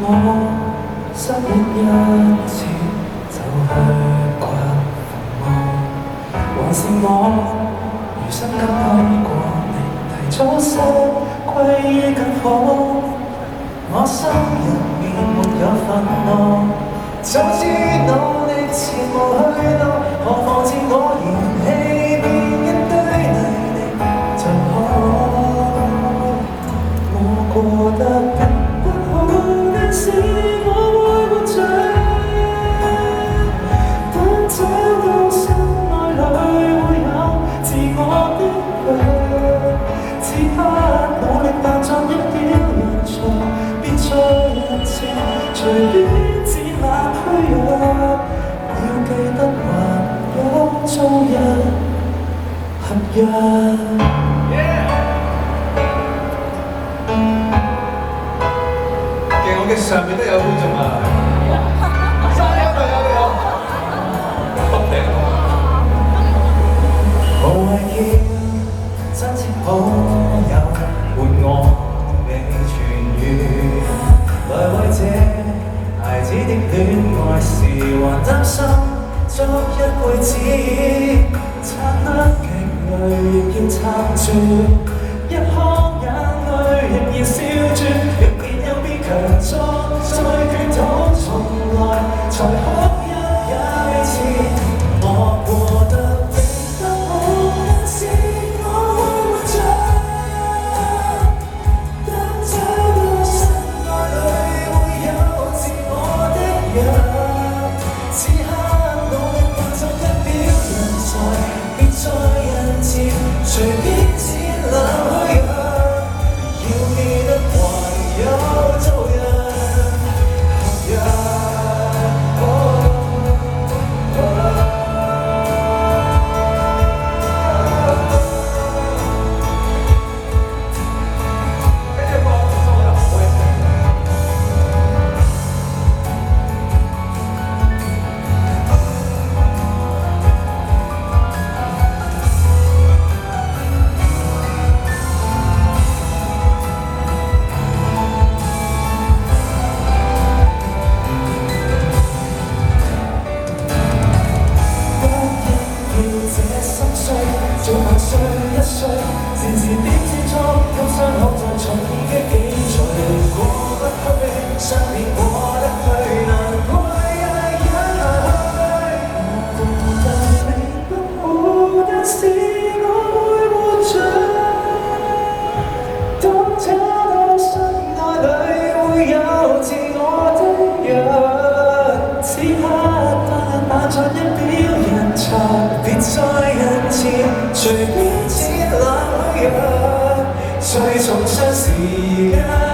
我失憶一次就去刮服務，還是我餘生跟低過你提早些歸於更好。我心入面沒有憤怒，早知努力前無去路，何況自我嫌棄變一堆泥濘就好。我過得並不好，但是我會活着。當找到心內裏會有自我的樣，此刻努力扮作一表人才，別再人前隨便自立虛弱。要記得還有做人合約。我嘅上面都有觀眾啊！加油加油加油！多謝。無謂要真切好友伴我未痊愈，來為這孩子的戀愛時還擔心作一輩子，擦得極累亦要撐住，一顆眼淚仍要笑住。有變強壯，再捲土重來，才可一也似我過得並不好，但是我會活着。當找到心內裏會有自我的樣，此刻努力扮作一表人才，別在人前隨便展覽虛弱。要記得還有做人合約。早晚睡一睡，漸漸變清楚，今生可再重擊幾錘，過不去，相變過得去，難怪也忍下去。我過得並不好，但是我會活着。當找到心內裏會有自我的樣，此刻不扮作一表人才，別在人前隨便展覽虛弱，最重傷時間。